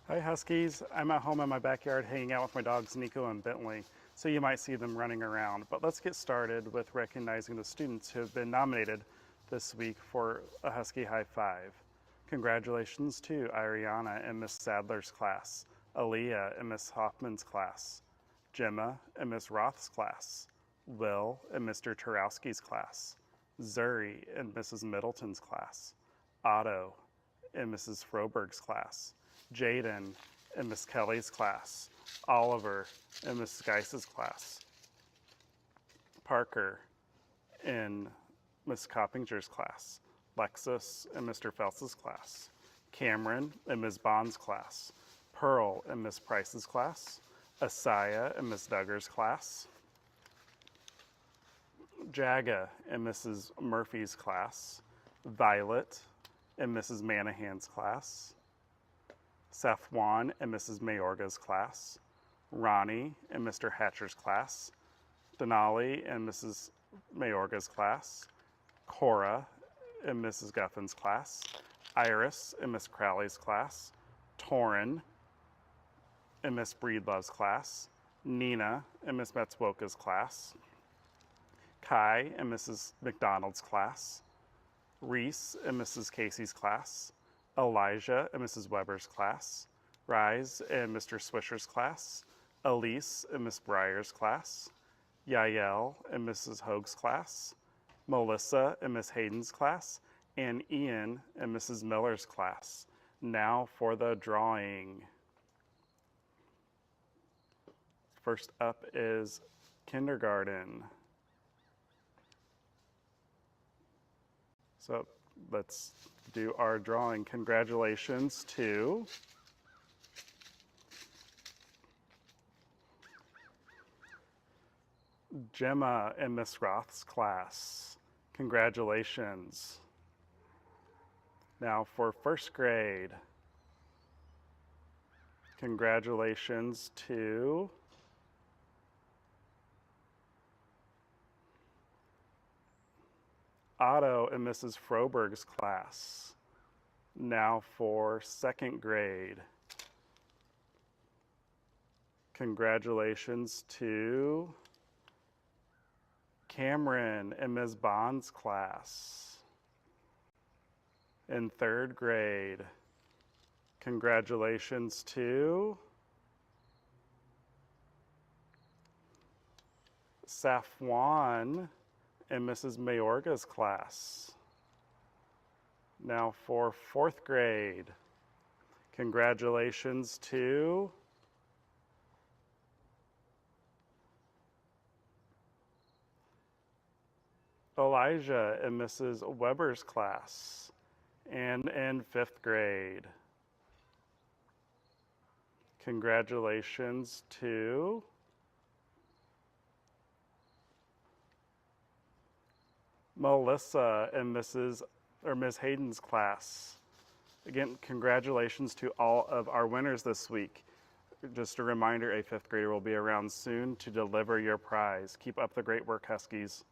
Hi Huskies, I'm at home in my backyard hanging out with my dogs Nico and Bentley, so you might see them running around. But let's get started with recognizing the students who have been nominated this week for a Husky High Five. Congratulations to Ariana in Miss Sadler's class, Aaliyah in Miss Hoffman's class, Gemma in Miss Roth's class, Will in Mr. Tarowski's class, Zuri in Mrs. Middleton's class, Otto in Mrs. Froberg's class, Jaden in Miss Kelly's class, Oliver in Mrs. Geis's class, Parker in Miss Coppinger's class, Lexus in Mr. Phelps's class, Cameron in Ms. Bond's class, Pearl in Miss Price's class, Asaya in Miss Duggar's class, Jaga in Mrs. Murphy's class, Violet in Mrs. Manahan's class, Safwan in Mrs. Mayorga's class, Ronnie in Mr. Hatcher's class, Denali in Mrs. Mayorga's class, Cora in Mrs. Guffin's class, Iris in Miss Crowley's class, Torin in Miss Breedlove's class, Nina in Miss Metzwoka's class, Kai in Mrs. McDonald's class, Reese in Mrs. Casey's class, Elijah in Mrs. Weber's class, Rise in Mr. Swisher's class, Elise in Miss Breyer's class, Yael in Mrs. Hoag's class, Melissa in Miss Hayden's class, and Ian in Mrs. Miller's class. Now for the drawing. First up is kindergarten. So let's do our drawing. Congratulations to Gemma in Miss Roth's class. Congratulations. Now for first grade. Congratulations to Otto in Mrs. Froberg's class. Now for second grade. Congratulations to Cameron in Ms. Bond's class. In third grade. Congratulations to Safwan in Mrs. Mayorga's class. Now for fourth grade. Congratulations to Elijah in Mrs. Weber's class. And in fifth grade. Congratulations to Melissa in Ms. Hayden's class. Again, congratulations to all of our winners this week. Just a reminder, a fifth grader will be around soon to deliver your prize. Keep up the great work, Huskies.